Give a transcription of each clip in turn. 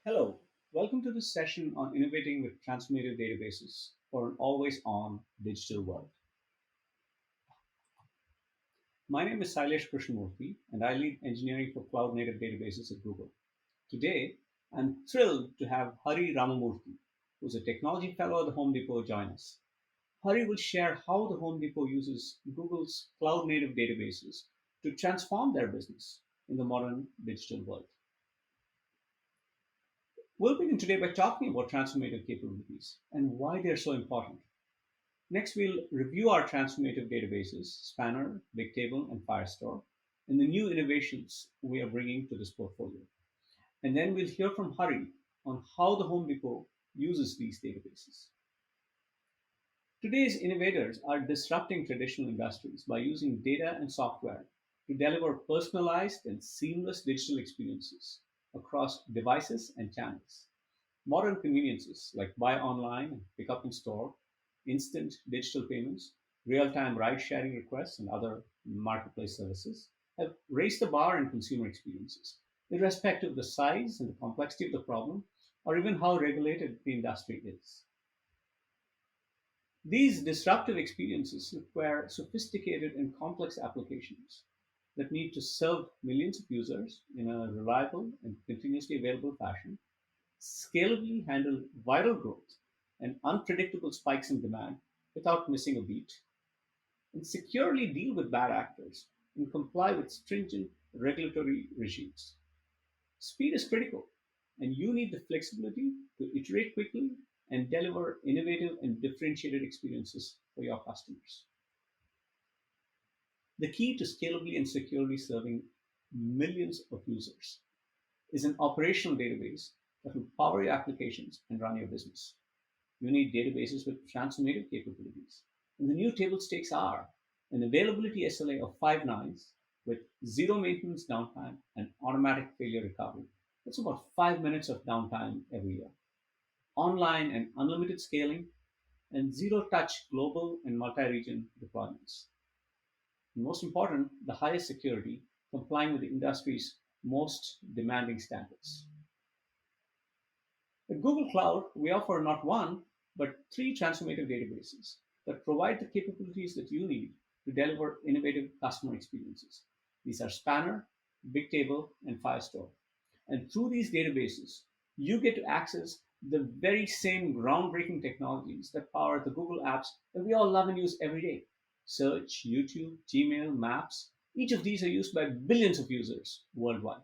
Hello, welcome to this session on innovating with transformative databases for an always-on digital world. My name is Sailesh Krishnamurthy, and I lead engineering for cloud-native databases at Google. Today, I'm thrilled to have Hari Ramamurthy, who's a technology fellow at the Home Depot, join us. Hari will share how the Home Depot uses Google's cloud-native databases to transform their business in the modern digital world. We'll begin today by talking about transformative capabilities and why they're so important. Next, we'll review our transformative databases, Spanner, Bigtable, and Firestore, and the new innovations we are bringing to this portfolio. And then we'll hear from Hari on how the Home Depot uses these databases. Today's innovators are disrupting traditional industries by using data and software to deliver personalized and seamless digital experiences across devices and channels. Modern conveniences like buy online and pick up in store, instant digital payments, real time ride sharing requests, and other marketplace services have raised the bar in consumer experiences, irrespective of the size and the complexity of the problem, or even how regulated the industry is. These disruptive experiences require sophisticated and complex applications that need to serve millions of users in a reliable and continuously available fashion, scalably handle viral growth and unpredictable spikes in demand without missing a beat, and securely deal with bad actors and comply with stringent regulatory regimes. Speed is critical, and you need the flexibility to iterate quickly and deliver innovative and differentiated experiences for your customers. The key to scalably and securely serving millions of users is an operational database that will power your applications and run your business. You need databases with transformative capabilities. And the new table stakes are an availability SLA of 5 nines with zero maintenance downtime and automatic failure recovery. That's about 5 minutes of downtime every year. Online and unlimited scaling, and zero touch global and multi region deployments. And most important, the highest security, complying with the industry's most demanding standards. At Google Cloud, we offer not one, but three transformative databases that provide the capabilities that you need to deliver innovative customer experiences. These are Spanner, Bigtable, and Firestore. And through these databases, you get to access the very same groundbreaking technologies that power the Google apps that we all love and use every day. Search, YouTube, Gmail, Maps, each of these are used by billions of users worldwide.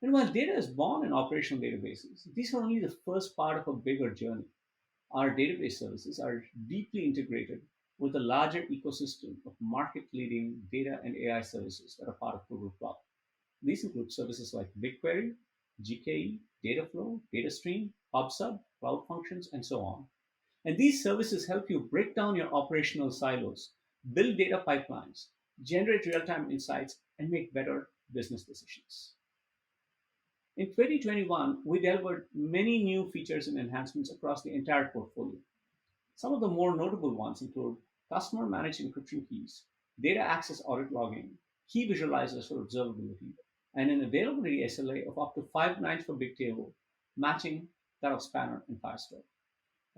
And while data is born in operational databases, these are only the first part of a bigger journey. Our database services are deeply integrated with the larger ecosystem of market-leading data and AI services that are part of Google Cloud. These include services like BigQuery, GKE, Dataflow, DataStream, PubSub, Cloud Functions, and so on. And these services help you break down your operational silos, build data pipelines, generate real-time insights, and make better business decisions. In 2021, we delivered many new features and enhancements across the entire portfolio. Some of the more notable ones include customer managed encryption keys, data access audit logging, key visualizers for observability, and an availability SLA of up to 5 nines for Bigtable, matching that of Spanner and Firestore.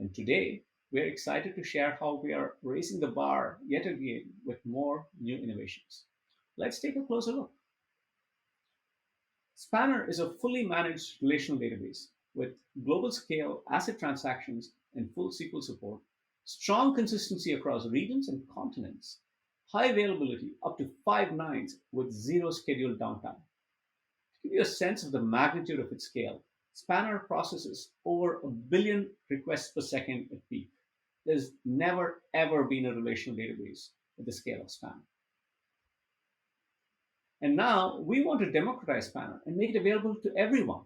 And today, we're excited to share how we are raising the bar yet again with more new innovations. Let's take a closer look. Spanner is a fully managed relational database with global scale asset transactions and full SQL support, strong consistency across regions and continents, high availability up to 5 nines with zero scheduled downtime. To give you a sense of the magnitude of its scale, Spanner processes over a billion requests per second at peak. There's never ever been a relational database with the scale of Spanner. And now we want to democratize Spanner and make it available to everyone.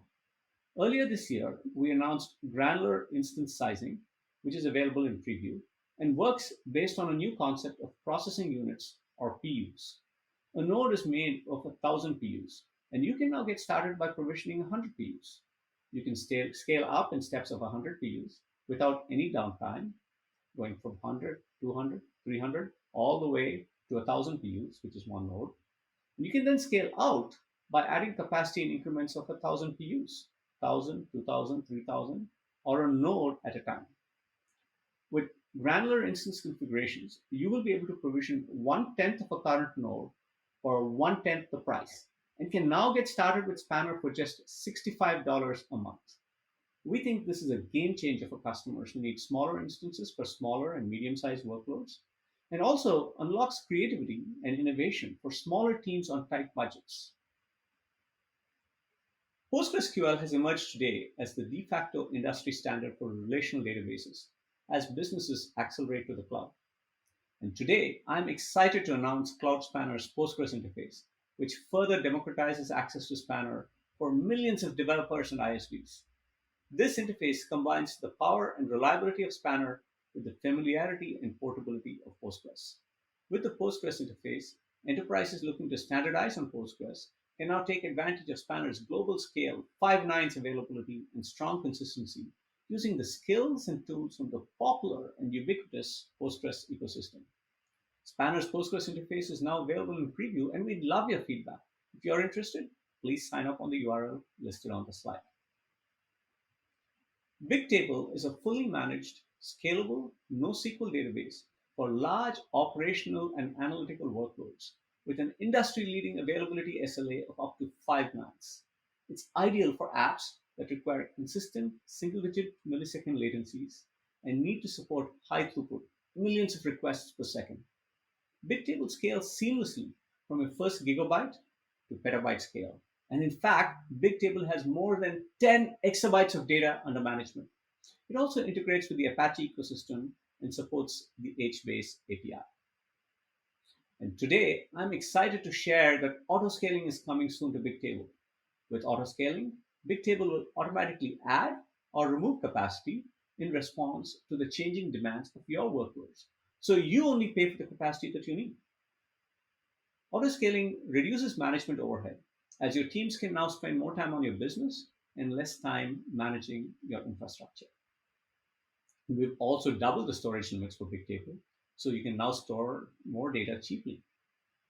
Earlier this year, we announced granular instance sizing, which is available in preview and works based on a new concept of processing units or PUs. A node is made of 1,000 PUs, and you can now get started by provisioning 100 PUs. You can scale up in steps of 100 PUs without any downtime, going from 100, 200, 300, all the way to 1,000 PUs, which is one node. And you can then scale out by adding capacity in increments of 1,000 PUs. 1,000, 2,000, 3,000, or a node at a time. With granular instance configurations, you will be able to provision 1/10 of a current node for 1/10 the price, and can now get started with Spanner for just $65 a month. We think this is a game changer for customers who need smaller instances for smaller and medium-sized workloads, and also unlocks creativity and innovation for smaller teams on tight budgets. PostgreSQL has emerged today as the de facto industry standard for relational databases as businesses accelerate to the cloud. And today, I'm excited to announce Cloud Spanner's Postgres interface, which further democratizes access to Spanner for millions of developers and ISVs. This interface combines the power and reliability of Spanner with the familiarity and portability of Postgres. With the Postgres interface, enterprises looking to standardize on Postgres can now take advantage of Spanner's global scale, 5 nines availability, and strong consistency using the skills and tools from the popular and ubiquitous Postgres ecosystem. Spanner's Postgres interface is now available in preview, and we'd love your feedback. If you're interested, please sign up on the URL listed on the slide. Bigtable is a fully managed, scalable, NoSQL database for large operational and analytical workloads with an industry-leading availability SLA of up to 5 nines. It's ideal for apps that require consistent single-digit millisecond latencies and need to support high throughput, millions of requests per second. Bigtable scales seamlessly from a first gigabyte to petabyte scale. And in fact, Bigtable has more than 10 exabytes of data under management. It also integrates with the Apache ecosystem and supports the HBase API. And today, I'm excited to share that autoscaling is coming soon to Bigtable. With autoscaling, Bigtable will automatically add or remove capacity in response to the changing demands of your workloads. So you only pay for the capacity that you need. Autoscaling reduces management overhead, as your teams can now spend more time on your business and less time managing your infrastructure. We've also doubled the storage limits for Bigtable, so you can now store more data cheaply.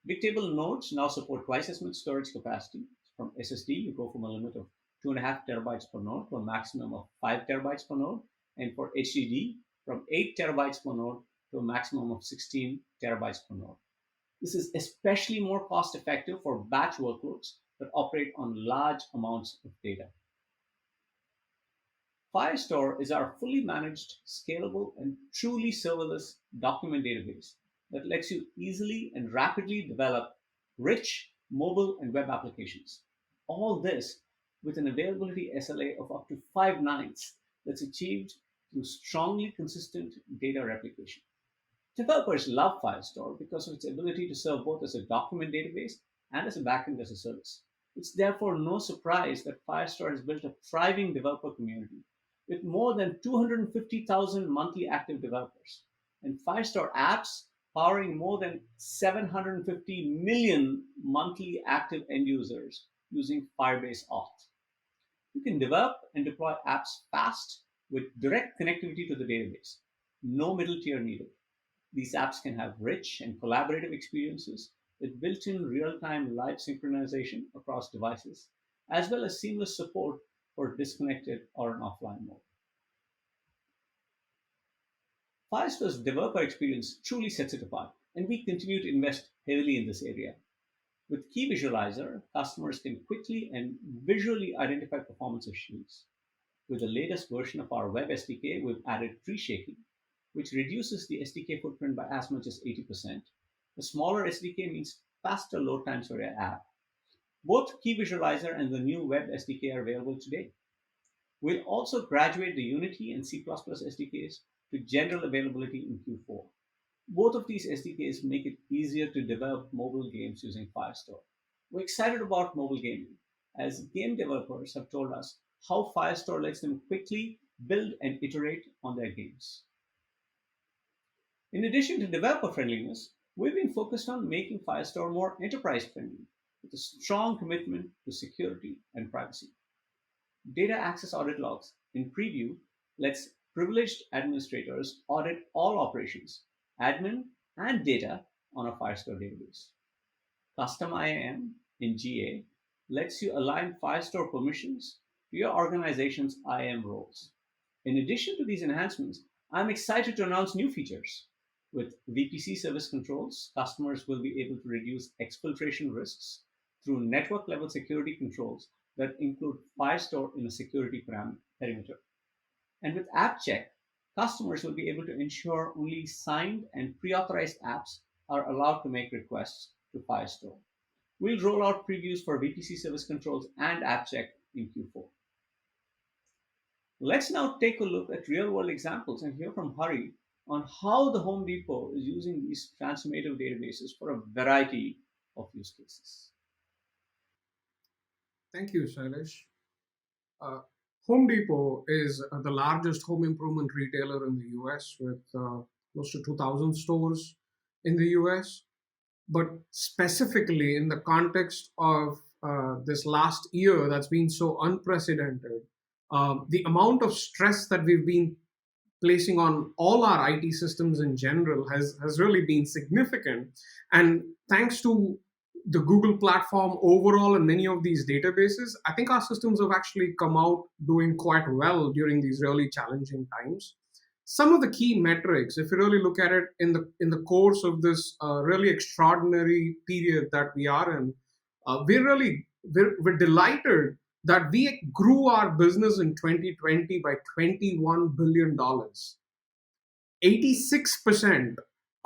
Bigtable nodes now support twice as much storage capacity. From SSD, you go from a limit of 2.5 terabytes per node to a maximum of 5 terabytes per node, and for HDD, from 8 terabytes per node to a maximum of 16 terabytes per node. This is especially more cost effective for batch workloads that operate on large amounts of data. Firestore is our fully managed, scalable, and truly serverless document database that lets you easily and rapidly develop rich mobile and web applications. All this with an availability SLA of up to 5 nines that's achieved through strongly consistent data replication. Developers love Firestore because of its ability to serve both as a document database and as a backend as a service. It's therefore no surprise that Firestore has built a thriving developer community with more than 250,000 monthly active developers, and Firestore apps powering more than 750 million monthly active end users using Firebase Auth. You can develop and deploy apps fast with direct connectivity to the database. No middle tier needed. These apps can have rich and collaborative experiences with built-in real-time live synchronization across devices, as well as seamless support for disconnected or an offline mode. Firestore's developer experience truly sets it apart, and we continue to invest heavily in this area. With Key Visualizer, customers can quickly and visually identify performance issues. With the latest version of our web SDK, we've added tree shaking, which reduces the SDK footprint by as much as 80%. The smaller SDK means faster load times for your app. Both Key Visualizer and the new web SDK are available today. We'll also graduate the Unity and C++ SDKs to general availability in Q4. Both of these SDKs make it easier to develop mobile games using Firestore. We're excited about mobile gaming, as game developers have told us how Firestore lets them quickly build and iterate on their games. In addition to developer friendliness, we've been focused on making Firestore more enterprise friendly, with a strong commitment to security and privacy. Data access audit logs in preview lets privileged administrators audit all operations, admin, and data on a Firestore database. Custom IAM in GA lets you align Firestore permissions to your organization's IAM roles. In addition to these enhancements, I'm excited to announce new features. With VPC service controls, customers will be able to reduce exfiltration risks through network level security controls that include Firestore in a security perimeter. And with App Check, customers will be able to ensure only signed and pre authorized apps are allowed to make requests to Firestore. We'll roll out previews for VPC service controls and App Check in Q4. Let's now take a look at real world examples and hear from Hari on how the Home Depot is using these transformative databases for a variety of use cases. Thank you, Sailesh. Uh, Home Depot is the largest home improvement retailer in the US with close to 2,000 stores in the US. But specifically in the context of this last year that's been so unprecedented, the amount of stress that we've been placing on all our IT systems in general has really been significant. And thanks to the Google platform overall and many of these databases, I think our systems have actually come out doing quite well during these really challenging times. Some of the key metrics, if you really look at it in the course of this really extraordinary period that we are in, we're delighted that we grew our business in 2020 by $21 billion. 86%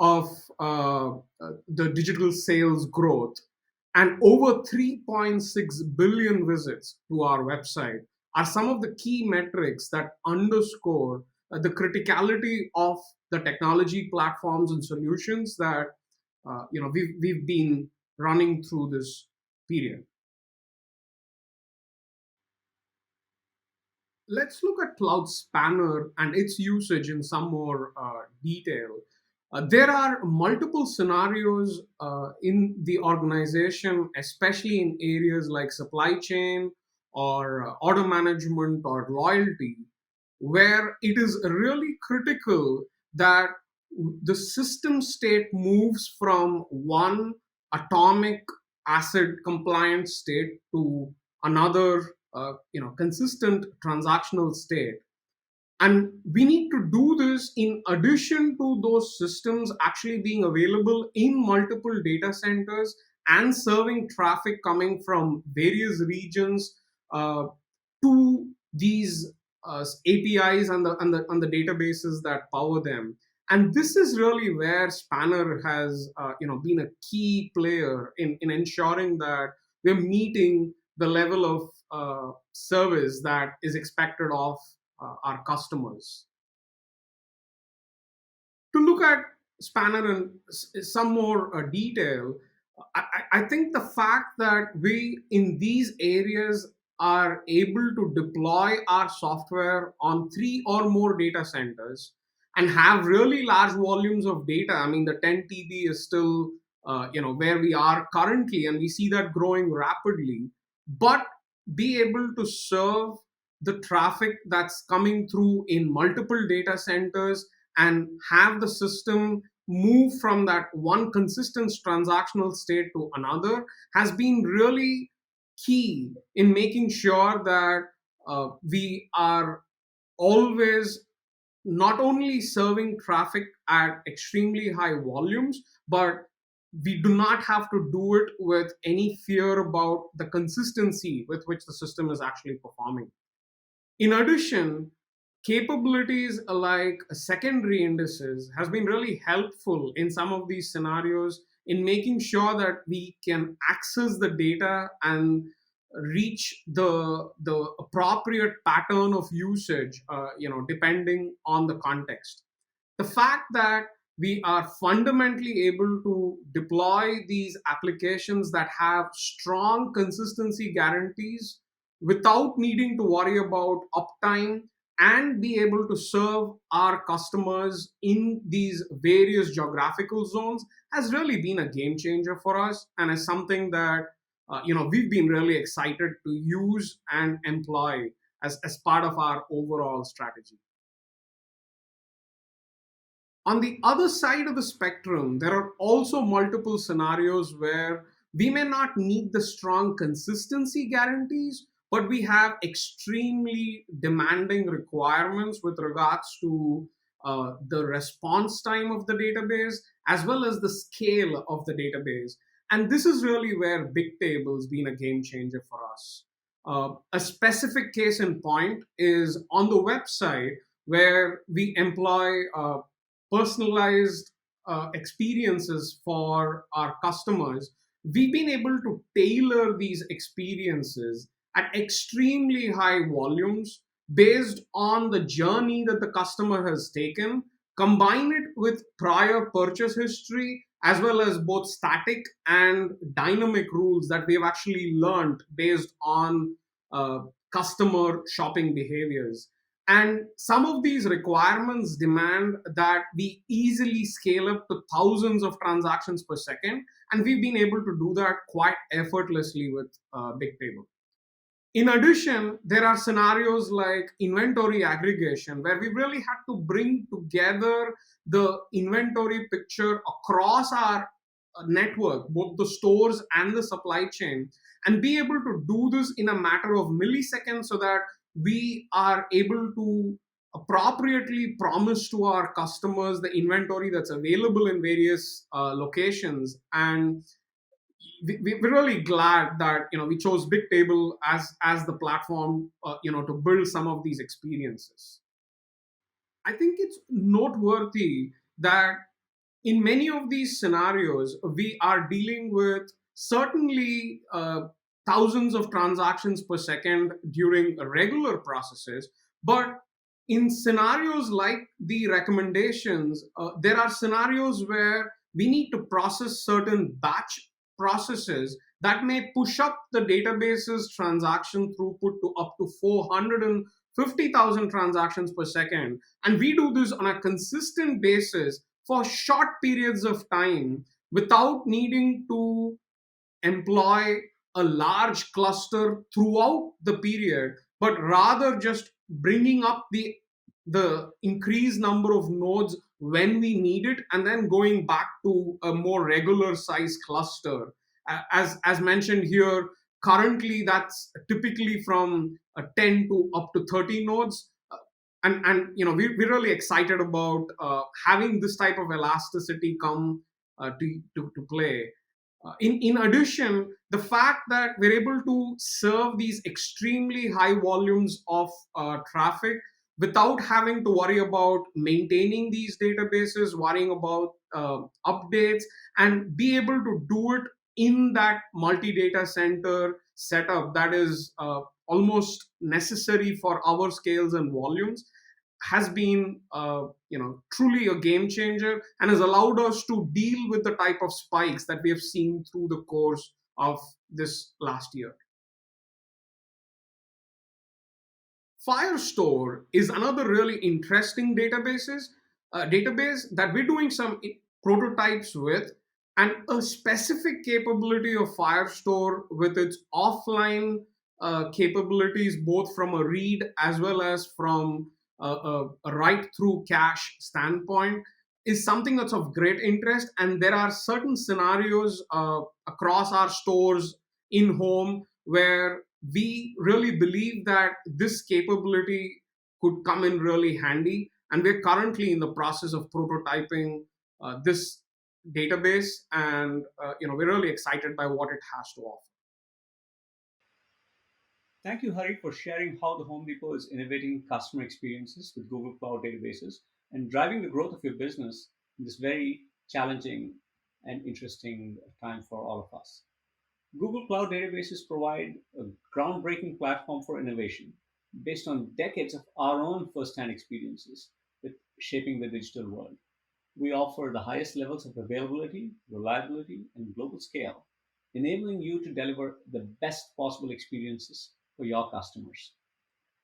of the digital sales growth and over 3.6 billion visits to our website are some of the key metrics that underscore the criticality of the technology platforms and solutions that we've been running through this period. Let's look at Cloud Spanner and its usage in some more detail. There are multiple scenarios in the organization, especially in areas like supply chain or order management or loyalty, where it is really critical that the system state moves from one atomic asset compliant state to another consistent transactional state. And we need to do this in addition to those systems actually being available in multiple data centers and serving traffic coming from various regions to these APIs and the databases that power them. And this is really where Spanner has been a key player in ensuring that we're meeting the level of service that is expected of our customers. To look at Spanner in some more detail, I think the fact that we in these areas are able to deploy our software on three or more data centers and have really large volumes of data. I mean, the 10 TB is still where we are currently, and we see that growing rapidly. But be able to serve the traffic that's coming through in multiple data centers and have the system move from that one consistent transactional state to another has been really key in making sure that we are always not only serving traffic at extremely high volumes, but we do not have to do it with any fear about the consistency with which the system is actually performing. In addition, capabilities like secondary indices has been really helpful in some of these scenarios in making sure that we can access the data and reach the appropriate pattern of usage depending on the context. The fact that we are fundamentally able to deploy these applications that have strong consistency guarantees without needing to worry about uptime and be able to serve our customers in these various geographical zones has really been a game changer for us, and is something that we've been really excited to use and employ as part of our overall strategy. On the other side of the spectrum, there are also multiple scenarios where we may not need the strong consistency guarantees, but we have extremely demanding requirements with regards to the response time of the database as well as the scale of the database. And this is really where Bigtable has been a game changer for us. A specific case in point is on the website where we employ personalized experiences for our customers. We've been able to tailor these experiences at extremely high volumes based on the journey that the customer has taken, combine it with prior purchase history, as well as both static and dynamic rules that we've actually learned based on uh, customer shopping behaviors. And some of these requirements demand that we easily scale up to thousands of transactions per second. And we've been able to do that quite effortlessly with Bigtable. In addition, there are scenarios like inventory aggregation, where we really had to bring together the inventory picture across our network, both the stores and the supply chain, and be able to do this in a matter of milliseconds so that we are able to appropriately promise to our customers the inventory that's available in various locations. And we're really glad that we chose Bigtable as the platform to build some of these experiences. I think it's noteworthy that in many of these scenarios we are dealing with certainly thousands of transactions per second during regular processes, but in scenarios like the recommendations, there are scenarios where we need to process certain batch processes that may push up the database's transaction throughput to up to 450,000 transactions per second. And we do this on a consistent basis for short periods of time without needing to employ a large cluster throughout the period, but rather just bringing up the increased number of nodes when we need it and then going back to a more regular size cluster. As mentioned here, currently that's typically from 10 to up to 30 nodes. And we're really excited about having this type of elasticity come to play. In addition, the fact that we're able to serve these extremely high volumes of traffic without having to worry about maintaining these databases, worrying about updates, and be able to do it in that multi data center setup that is almost necessary for our scales and volumes has been truly a game changer and has allowed us to deal with the type of spikes that we have seen through the course of this last year. Firestore is another really interesting database that we're doing some prototypes with, and a specific capability of Firestore with its offline capabilities, both from a read as well as from a write through cache standpoint, is something that's of great interest. And there are certain scenarios across our stores in home where we really believe that this capability could come in really handy. And we're currently in the process of prototyping this database, and we're really excited by what it has to offer. Thank you, Hari, for sharing how the Home Depot is innovating customer experiences with Google Cloud databases and driving the growth of your business in this very challenging and interesting time for all of us. Google Cloud databases provide a groundbreaking platform for innovation based on decades of our own first-hand experiences with shaping the digital world. We offer the highest levels of availability, reliability, and global scale, enabling you to deliver the best possible experiences for your customers.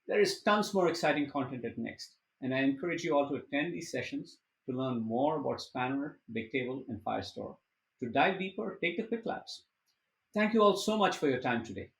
There is tons more exciting content at Next, and I encourage you all to attend these sessions to learn more about Spanner, Bigtable, and Firestore. To dive deeper, take the quick labs. Thank you all so much for your time today.